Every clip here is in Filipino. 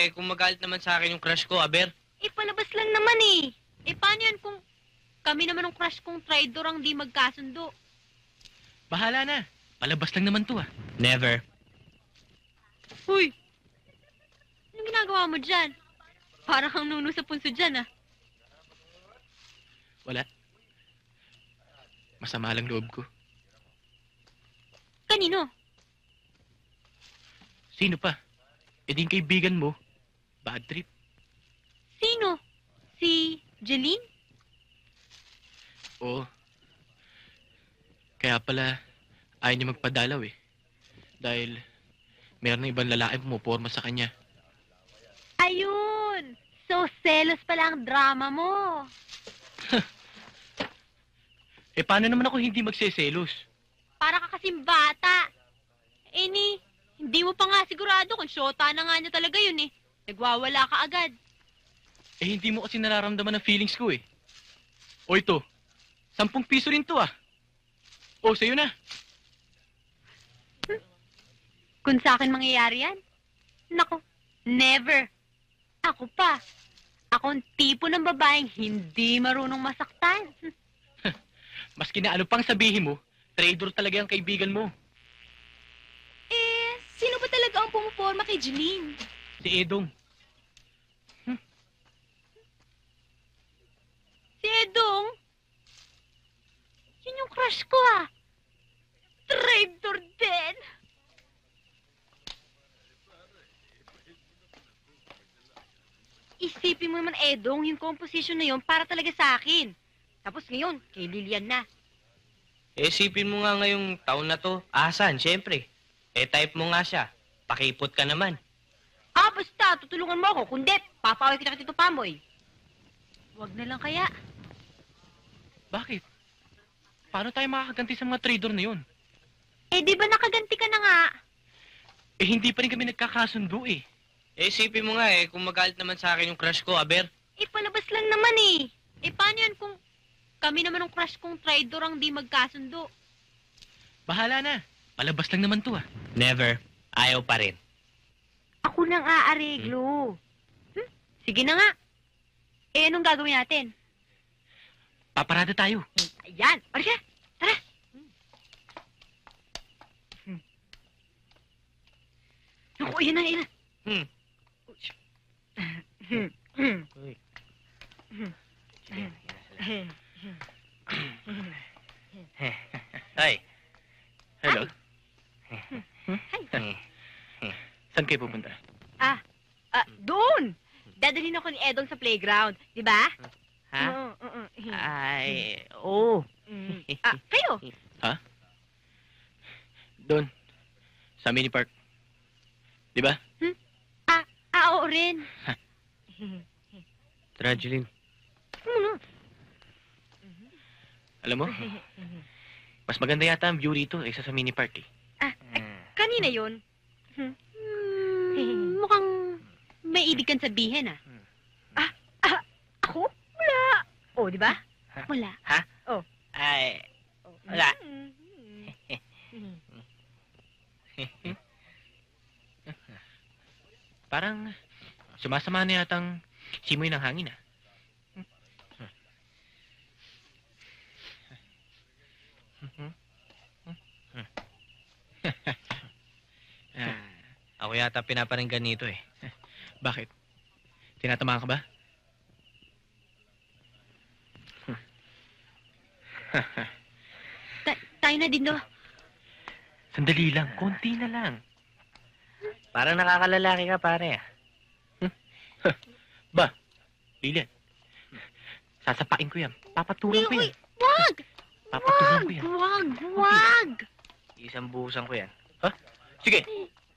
eh, kung magalit naman sa akin yung crush ko, aber. Eh, palabas lang naman eh. Eh, paano yan kung kami naman ng crush kong traidor ang di magkasundo? Bahala na. Palabas lang naman to ah. Never. Huy! Anong ginagawa mo dyan? Para kang nuno sa punso dyan ah. Wala. Masama lang loob ko. Kanino? Sino pa? E di yung kaibigan mo. Bad trip. Sino? Si Jeline? Oo. Kaya pala, ayaw niya magpadalaw eh. Dahil, meron ng ibang lalaki pumuporma sa kanya. Ayun! So, selos pala ang drama mo. Eh, paano naman ako hindi magseselos? Para ka kasing bata. Eh hindi mo pa nga sigurado kung syota na nga niya talaga yun eh. Nagwawala ka agad. Eh, hindi mo kasi nararamdaman ang feelings ko eh. O ito, 10 piso rin to ah. O, sa'yo na. Kung sa akin mangyayari yan, nako, never. Ako pa. Ako ang tipo ng babaeng hindi marunong masaktan. Maski na ano pang sabihin mo, traitor talaga ang kaibigan mo. Eh, sino ba talaga ang pumuporma kay Jeline? Si Edong. Si Edong? Yun yung crush ko ah. Traitor din. Isipin mo naman, Edong, yung composition na yun para talaga sa akin. Tapos ngayon, kay Lilian na. Eh, isipin mo nga ngayong taon na to. Asan, syempre. Eh, type mo nga siya. Pakipot ka naman. Ah, basta, tutulungan mo ako. Kundi, papaway kita kay Tito Pamoy. Huwag na lang kaya. Bakit? Paano tayo makakaganti sa mga trader na yun? Eh, di ba nakaganti ka na nga? Eh, hindi pa rin kami nagkakasundo eh. Eh, isipin mo nga eh, kung magalit naman sa akin yung crush ko, aber. Eh, palabas lang naman eh. Eh, paano yan kung kami naman ng crush kong traidor ang di magkasundo? Bahala na. Palabas lang naman to ah. Never. Ayaw pa rin. Ako nang aareglo. Sige na nga. Eh, anong gagawin natin? Paparada tayo. Ayan, Marcia, tara. Naku, ayan na, ayan na. Uy. Ay. Hello. Hi. Saan kayo pupunta? Doon! Dadalhin ako ni Edong sa playground, di ba? Ha? Ay, Oh. Kayo? Doon. Sa mini park. Di ba? Oo rin. tara, Jeline. Alam mo, mas maganda yata ang view rito kaysa sa mini park eh. Kanina yun. Mukhang may ibig kang sabihin ah. Ako? Wala. Oh, di ba? Wala. Ha? Oh. Ay, wala. Parang sumasama na yatang simoy ng hangin ah. Ako yata pinaparinggan nito eh. Bakit? Tinatamaan ka ba? Tayo na din do. Sandali lang, konti na lang. Parang nakakalalaki ka, pare. Ba, Lilian, sasapain ko yan. Papatulan ko yan. Wag! Papatulan ko yan. Wag! Isang buhusan ko yan. Sige,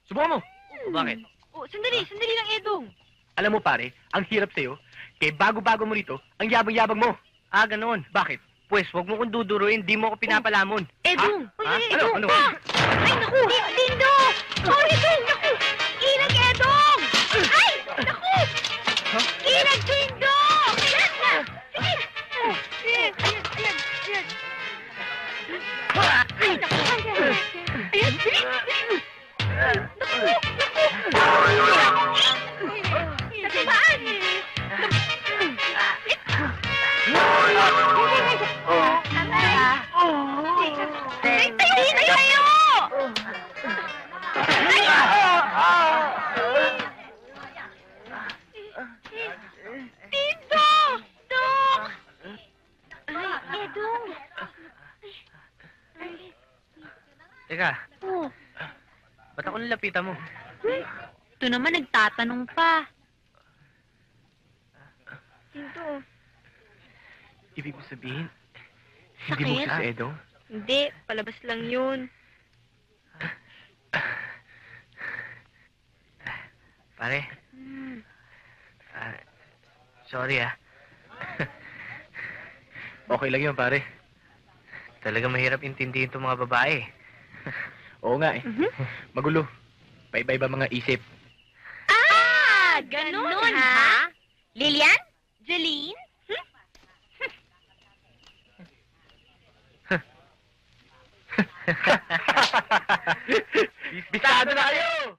subukan mo. O bakit? Oh, sandali lang, Edong. Alam mo pare, ang hirap sa'yo, kay bago-bago mo rito, ang yabang-yabang mo. Ganoon. Bakit? Pues, wag mo kong duduruin, di mo ako pinapalamon. Edong! Ha? Ay, Ano? Edong! Ano? Ay, naku! Lindo! Oh, Edong! Naku! Inag, Edong! Ay! Naku! Inag, Lindo! Ayan na! Sige! Ayan! Ay, naku! Ayan! Bilis! Naku! Teka, Oh, ba't ako nilapitan mo? ito naman nagtatanong pa. Tinto. Ibig mo sabihin, Sakit? hindi mo siya si Edong? Hindi, palabas lang yun. Pare, Hmm. sorry ah. Okay lang yun, pare. Talaga mahirap intindihin itong mga babae. Oo nga eh. Magulo. Paiba-iba mga isip. Ah! Ganun, ha? Lilian? Jeline? Bisado na kayo!